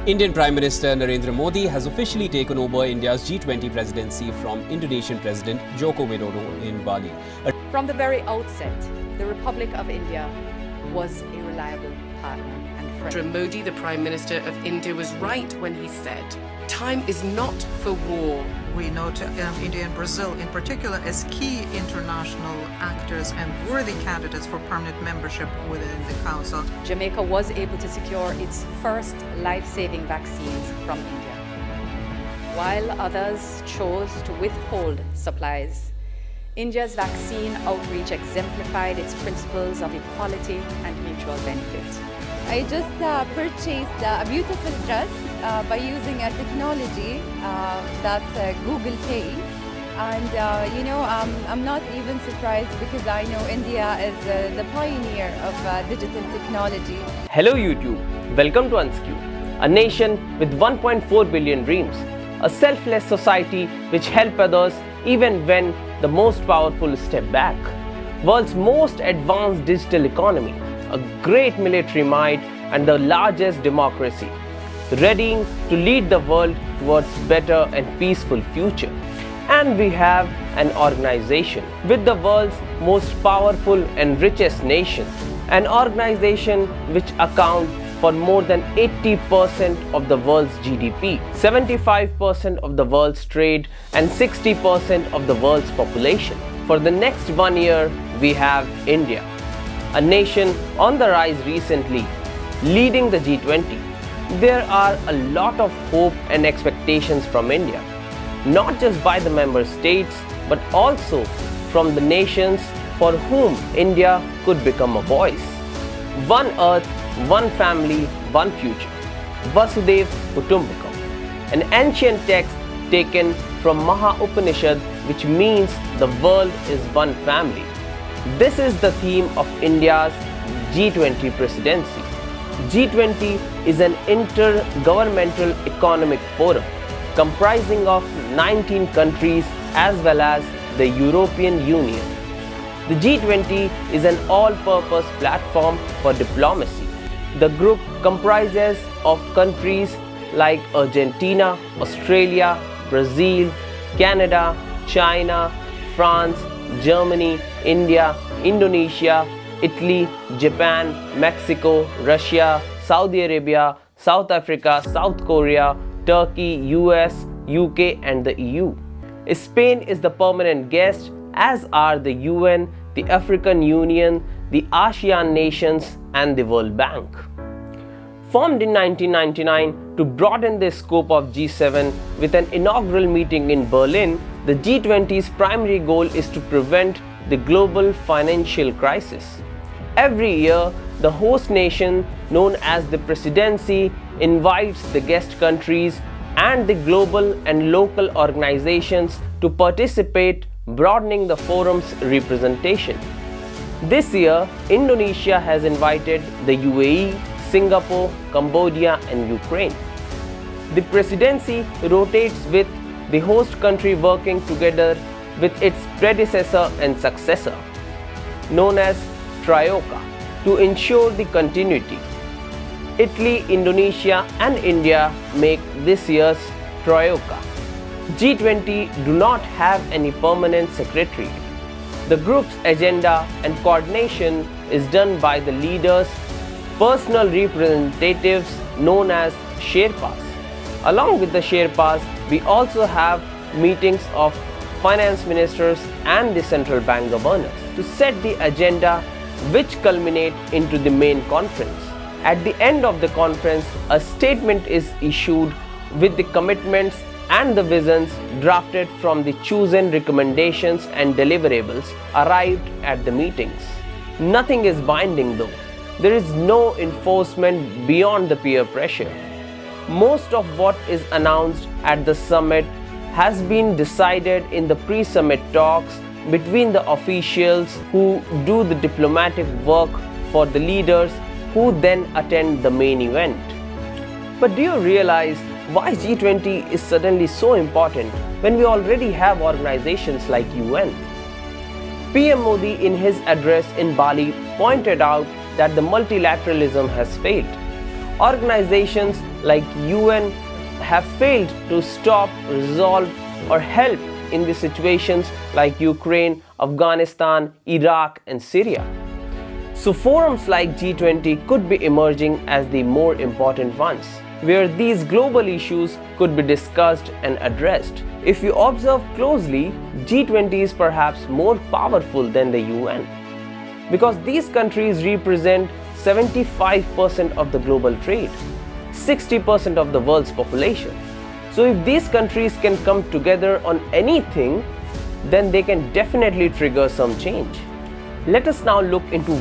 Indian Prime Minister Narendra Modi has officially taken over India's G20 presidency from Indonesian President Joko Widodo in Bali. From the very outset, the Republic of India was a reliable partner and friend. Modi, the Prime Minister of India, was right when he said, "Time is not for war." We note India and Brazil in particular as key international actors and worthy candidates for permanent membership within the Council. Jamaica was able to secure its first life-saving vaccines from India, while others chose to withhold supplies. India's vaccine outreach exemplified its principles of equality and mutual benefit. I just purchased a beautiful dress by using a technology that's Google Pay. And I'm not even surprised because I know India is the pioneer of digital technology. Hello YouTube, welcome to Unskew, a nation with 1.4 billion dreams, a selfless society which helps others even when the most powerful step back, world's most advanced digital economy, a great military might and the largest democracy, readying to lead the world towards better and peaceful future. And we have an organization with the world's most powerful and richest nation, an organization which accounts for more than 80% of the world's GDP, 75% of the world's trade and 60% of the world's population. For the next 1 year, we have India, a nation on the rise recently, leading the G20. There are a lot of hope and expectations from India, not just by the member states, but also from the nations for whom India could become a voice. One earth, one family, one future. Vasudhaiv Kutumbakam, an ancient text taken from Maha Upanishad, which means the world is one family. This is the theme of India's G20 presidency. G20 is an intergovernmental economic forum comprising of 19 countries as well as the European Union. The G20 is an all-purpose platform for diplomacy. The group comprises of countries like Argentina, Australia, Brazil, Canada, China, France, Germany, India, Indonesia, Italy, Japan, Mexico, Russia, Saudi Arabia, South Africa, South Korea, Turkey, US, UK and the EU. Spain is the permanent guest, as are the UN, the African Union, the ASEAN nations and the World Bank. Formed in 1999 to broaden the scope of G7 with an inaugural meeting in Berlin, the G20's primary goal is to prevent the global financial crisis. Every year, the host nation, known as the Presidency, invites the guest countries and the global and local organizations to participate, broadening the forum's representation. This year, Indonesia has invited the UAE, Singapore, Cambodia and Ukraine. The presidency rotates with the host country working together with its predecessor and successor, known as Troika, to ensure the continuity. Italy, Indonesia and India make this year's Troika. G20 do not have any permanent secretary. The group's agenda and coordination is done by the leaders' personal representatives known as Sherpas. Along with the Sherpas, we also have meetings of finance ministers and the central bank governors to set the agenda, which culminate into the main conference. At the end of the conference, a statement is issued with the commitments and the visions drafted from the chosen recommendations and deliverables arrived at the meetings. Nothing is binding though. There is no enforcement beyond the peer pressure. Most of what is announced at the summit has been decided in the pre-summit talks between the officials who do the diplomatic work for the leaders who then attend the main event. But do you realize why G20 is suddenly so important when we already have organizations like UN? PM Modi in his address in Bali pointed out that the multilateralism has failed. Organizations like UN have failed to stop, resolve or help in the situations like Ukraine, Afghanistan, Iraq and Syria. So forums like G20 could be emerging as the more important ones, where these global issues could be discussed and addressed. If you observe closely, G20 is perhaps more powerful than the UN, because these countries represent 75% of the global trade, 60% of the world's population. So if these countries can come together on anything, then they can definitely trigger some change. Let us now look into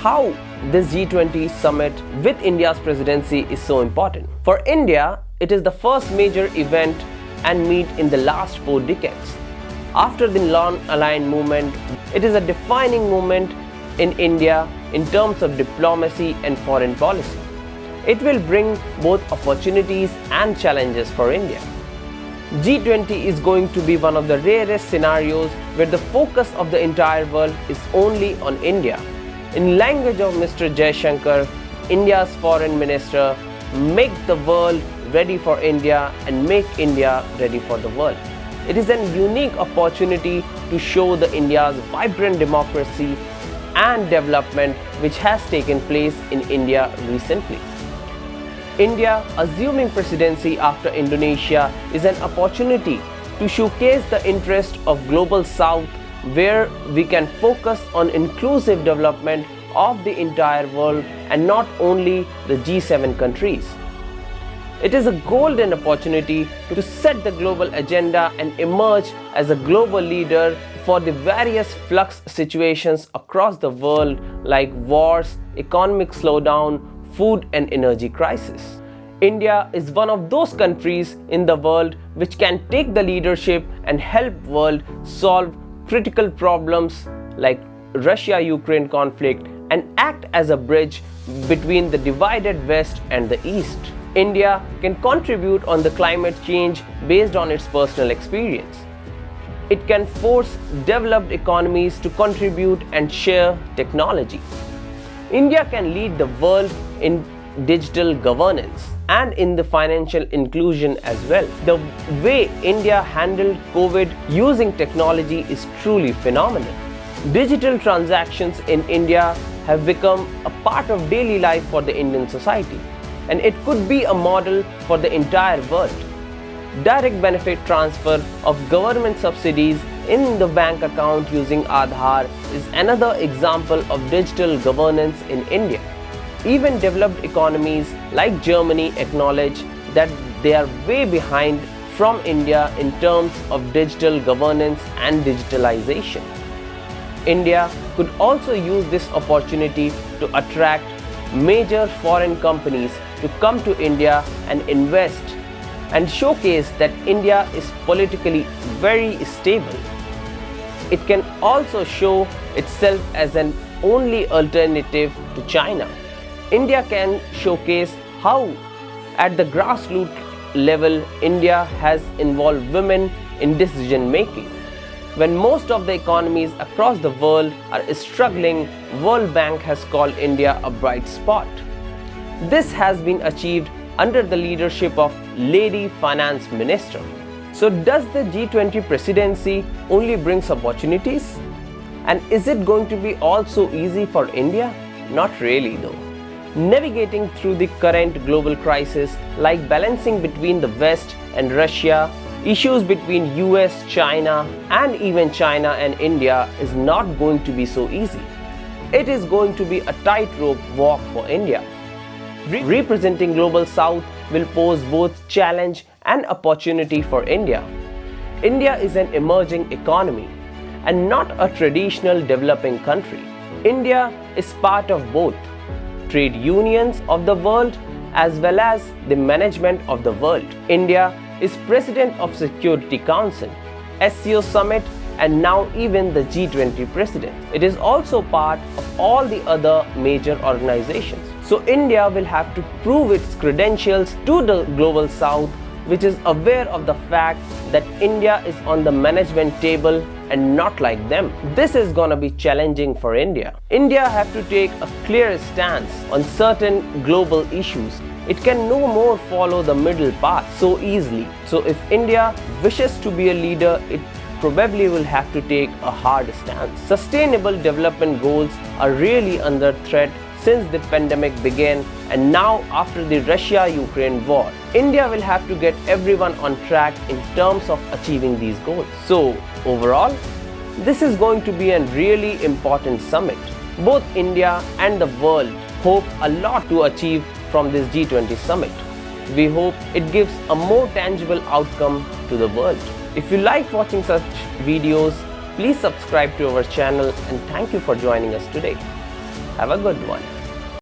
how this G20 summit with India's presidency is so important. For India, it is the first major event and meet in the last 4 decades. After the non-aligned movement, it is a defining moment in India in terms of diplomacy and foreign policy. It will bring both opportunities and challenges for India. G20 is going to be one of the rarest scenarios where the focus of the entire world is only on India. In language of Mr. Jaishankar, India's foreign minister, make the world ready for India and make India ready for the world. It is a unique opportunity to show the India's vibrant democracy and development which has taken place in India recently. India assuming presidency after Indonesia is an opportunity to showcase the interest of Global South, where we can focus on inclusive development of the entire world and not only the G7 countries. It is a golden opportunity to set the global agenda and emerge as a global leader for the various flux situations across the world like wars, economic slowdown, food and energy crisis. India is one of those countries in the world which can take the leadership and help world solve critical problems like Russia-Ukraine conflict and act as a bridge between the divided West and the East. India can contribute on the climate change based on its personal experience. It can force developed economies to contribute and share technology. India can lead the world in digital governance and in the financial inclusion as well. The way India handled COVID using technology is truly phenomenal. Digital transactions in India have become a part of daily life for the Indian society, and it could be a model for the entire world. Direct benefit transfer of government subsidies in the bank account using Aadhaar is another example of digital governance in India. Even developed economies like Germany acknowledge that they are way behind from India in terms of digital governance and digitalization. India could also use this opportunity to attract major foreign companies to come to India and invest and showcase that India is politically very stable. It can also show itself as an only alternative to China. India can showcase how at the grassroots level India has involved women in decision making. When most of the economies across the world are struggling, World Bank has called India a bright spot. This has been achieved under the leadership of Lady Finance Minister. So does the G20 presidency only brings opportunities? And is it going to be all so easy for India? Not really though. Navigating through the current global crisis like balancing between the West and Russia, issues between US, China and even China and India is not going to be so easy. It is going to be a tightrope walk for India. Representing Global South will pose both challenge and opportunity for India. India is an emerging economy and not a traditional developing country. India is part of both trade unions of the world as well as the management of the world. India is President of Security Council, SCO Summit and now even the G20 President. It is also part of all the other major organizations. So India will have to prove its credentials to the Global South, which is aware of the fact that India is on the management table and not like them. This is gonna be challenging for India. India have to take a clear stance on certain global issues it can no more follow the middle path so easily. So if India wishes to be a leader, it probably will have to take a hard stance. Sustainable development goals are really under threat since the pandemic began, and now after the Russia-Ukraine war. India will have to get everyone on track in terms of achieving these goals. So overall, this is going to be a really important summit. Both India and the world hope a lot to achieve from this G20 summit. We hope it gives a more tangible outcome to the world. If you like watching such videos, please subscribe to our channel, and thank you for joining us today. Have a good one.